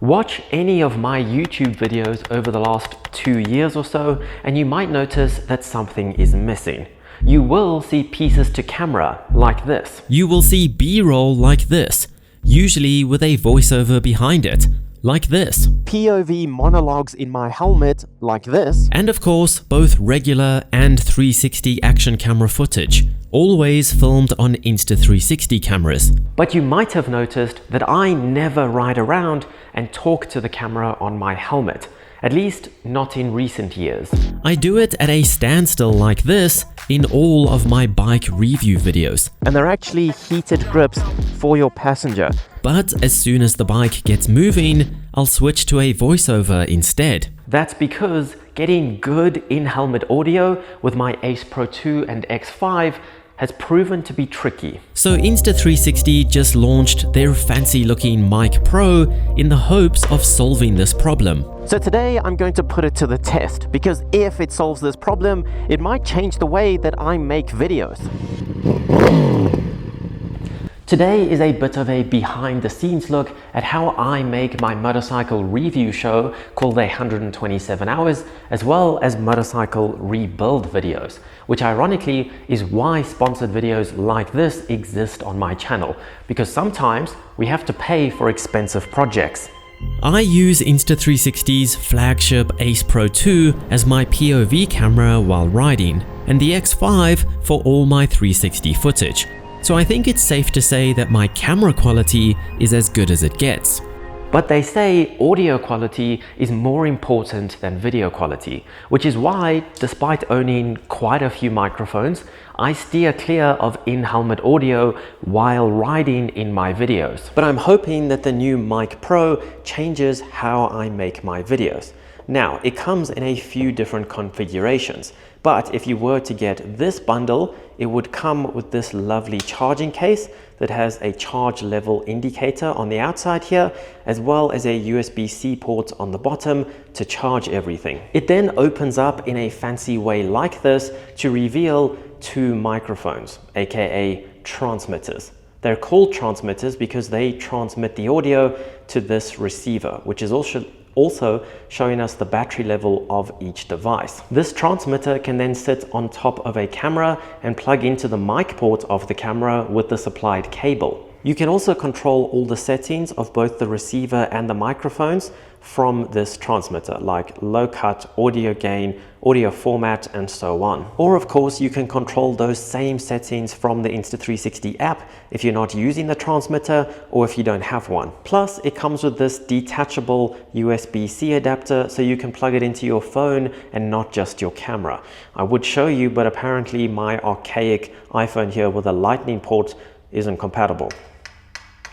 Watch any of my YouTube videos over the last 2 years or so, and you might notice that something is missing. You will see pieces to camera like this. You will see B-roll like this, usually with a voiceover behind it, like this. POV monologues in my helmet like this. And of course, both regular and 360 action camera footage, always filmed on Insta360 cameras. But you might have noticed that I never ride around and talk to the camera on my helmet, at least not in recent years. I do it at a standstill like this in all of my bike review videos. And they're actually heated grips for your passenger. But as soon as the bike gets moving, I'll switch to a voiceover instead. That's because getting good in-helmet audio with my Ace Pro 2 and X5 has proven to be tricky. So Insta360 just launched their fancy-looking Mic Pro in the hopes of solving this problem. So today I'm going to put it to the test, because if it solves this problem, it might change the way that I make videos. Today is a bit of a behind-the-scenes look at how I make my motorcycle review show called 127 Hours, as well as motorcycle rebuild videos, which ironically is why sponsored videos like this exist on my channel, because sometimes we have to pay for expensive projects. I use Insta360's flagship Ace Pro 2 as my POV camera while riding, and the X5 for all my 360 footage. So I think it's safe to say that my camera quality is as good as it gets. But they say audio quality is more important than video quality, which is why, despite owning quite a few microphones, I steer clear of in-helmet audio while riding in my videos. But I'm hoping that the new Mic Pro changes how I make my videos. Now, it comes in a few different configurations, but if you were to get this bundle, it would come with this lovely charging case that has a charge level indicator on the outside here, as well as a USB-C port on the bottom to charge everything. It then opens up in a fancy way like this to reveal two microphones, aka transmitters. They're called transmitters because they transmit the audio to this receiver, which is also showing us the battery level of each device. This transmitter can then sit on top of a camera and plug into the mic port of the camera with the supplied cable. You can also control all the settings of both the receiver and the microphones from this transmitter, like low cut, audio gain, audio format, and so on. Or of course, you can control those same settings from the Insta360 app if you're not using the transmitter or if you don't have one. Plus, it comes with this detachable USB-C adapter, so you can plug it into your phone and not just your camera. I would show you, but apparently my archaic iPhone here with a lightning port isn't compatible.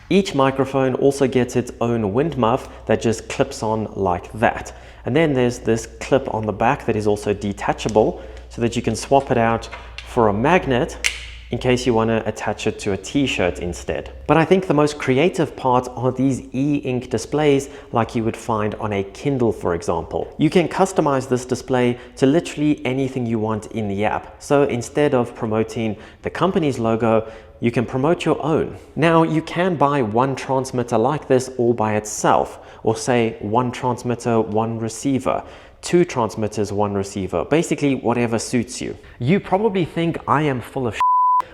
Each microphone also gets its own wind muff that just clips on like that. And then there's this clip on the back that is also detachable so that you can swap it out for a magnet in case you want to attach it to a t-shirt instead. But I think the most creative part are these e-ink displays like you would find on a Kindle, for example. You can customize this display to literally anything you want in the app. So instead of promoting the company's logo, you can promote your own. Now, you can buy one transmitter like this all by itself, or say one transmitter, one receiver, two transmitters, one receiver, basically whatever suits you. You probably think I am full of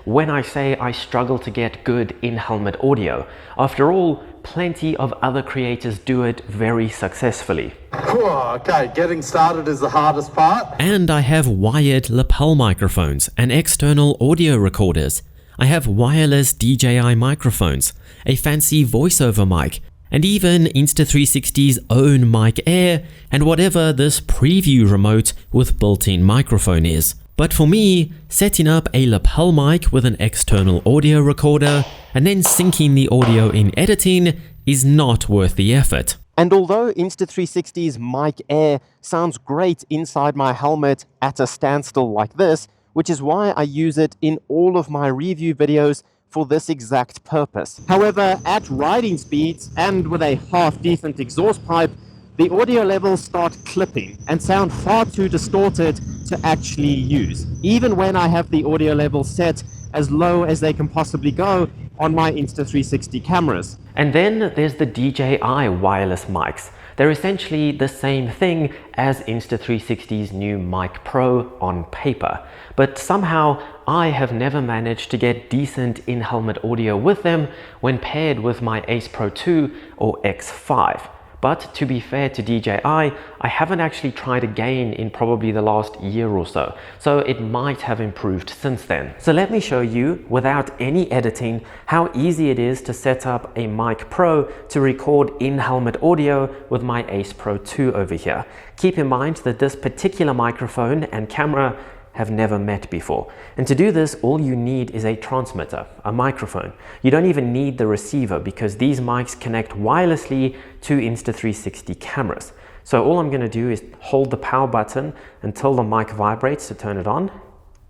when I say I struggle to get good in-helmet audio. After all, plenty of other creators do it very successfully. Okay, getting started is the hardest part. And I have wired lapel microphones and external audio recorders. I have wireless DJI microphones, a fancy voiceover mic, and even Insta360's own Mic Air and whatever this preview remote with built-in microphone is. But for me, setting up a lapel mic with an external audio recorder and then syncing the audio in editing is not worth the effort. And although Insta360's Mic Air sounds great inside my helmet at a standstill like this, which is why I use it in all of my review videos for this exact purpose. However, at riding speeds and with a half-decent exhaust pipe, the audio levels start clipping and sound far too distorted to actually use. Even when I have the audio level set as low as they can possibly go on my Insta360 cameras. And then there's the DJI wireless mics. They're essentially the same thing as Insta360's new Mic Pro on paper, but somehow I have never managed to get decent in-helmet audio with them when paired with my Ace Pro 2 or X5. But to be fair to DJI, I haven't actually tried again in probably the last year or so, so it might have improved since then. So let me show you, without any editing, how easy it is to set up a Mic Pro to record in-helmet audio with my Ace Pro 2 over here. Keep in mind that this particular microphone and camera have never met before. And to do this, all you need is a transmitter, a microphone. You don't even need the receiver because these mics connect wirelessly to Insta360 cameras. So all I'm going to do is hold the power button until the mic vibrates to turn it on.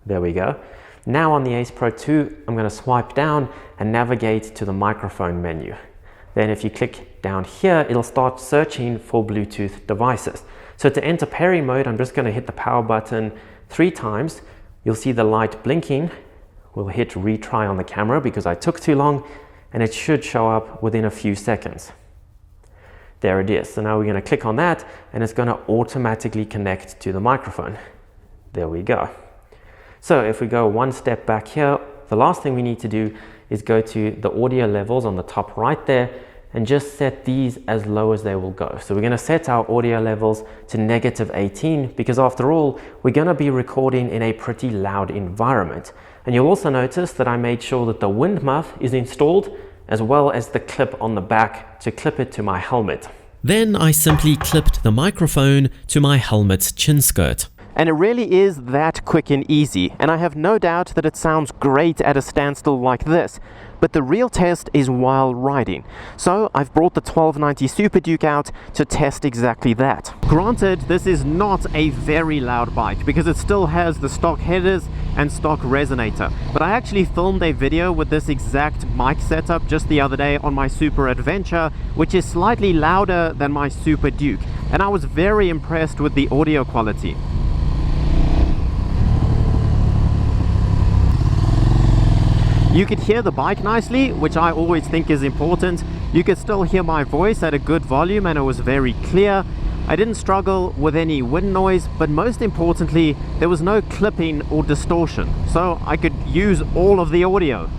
There we go. Now on the Ace Pro 2, I'm going to swipe down and navigate to the microphone menu. Then if you click down here, it'll start searching for Bluetooth devices. So to enter pairing mode, I'm just going to hit the power button 3 times. You'll see the light blinking. We'll hit retry on the camera because I took too long, and it should show up within a few seconds. There it is. So now we're going to click on that and it's going to automatically connect to the microphone. There we go. So if we go one step back here, the last thing we need to do is go to the audio levels on the top right there and just set these as low as they will go. So we're going to set our audio levels to -18 because after all, we're going to be recording in a pretty loud environment. And you'll also notice that I made sure that the wind muff is installed as well as the clip on the back to clip it to my helmet. Then I simply clipped the microphone to my helmet's chin skirt. And it really is that quick and easy, and I have no doubt that it sounds great at a standstill like this. But the real test is while riding. So I've brought the 1290 Super Duke out to test exactly that. Granted, this is not a very loud bike because it still has the stock headers and stock resonator. But I actually filmed a video with this exact mic setup just the other day on my Super Adventure, which is slightly louder than my Super Duke. And I was very impressed with the audio quality. You could hear the bike nicely, which I always think is important. You could still hear my voice at a good volume and it was very clear. I didn't struggle with any wind noise, but most importantly, there was no clipping or distortion. So I could use all of the audio.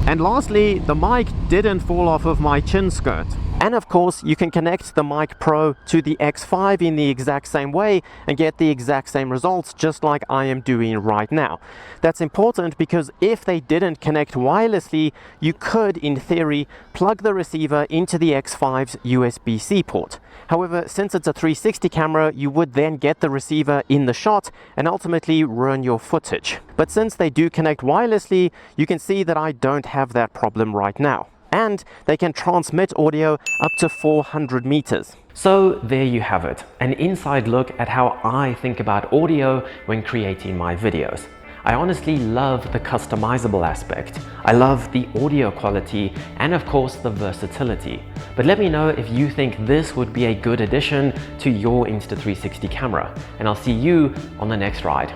And lastly, the mic didn't fall off of my chin skirt. And of course, you can connect the Mic Pro to the X5 in the exact same way and get the exact same results, just like I am doing right now. That's important because if they didn't connect wirelessly, you could, in theory, plug the receiver into the X5's USB-C port. However, since it's a 360 camera, you would then get the receiver in the shot and ultimately ruin your footage. But since they do connect wirelessly, you can see that I don't have that problem right now. And they can transmit audio up to 400 meters. So there you have it, an inside look at how I think about audio when creating my videos. I honestly love the customizable aspect. I love the audio quality and of course the versatility. But let me know if you think this would be a good addition to your Insta360 camera, and I'll see you on the next ride.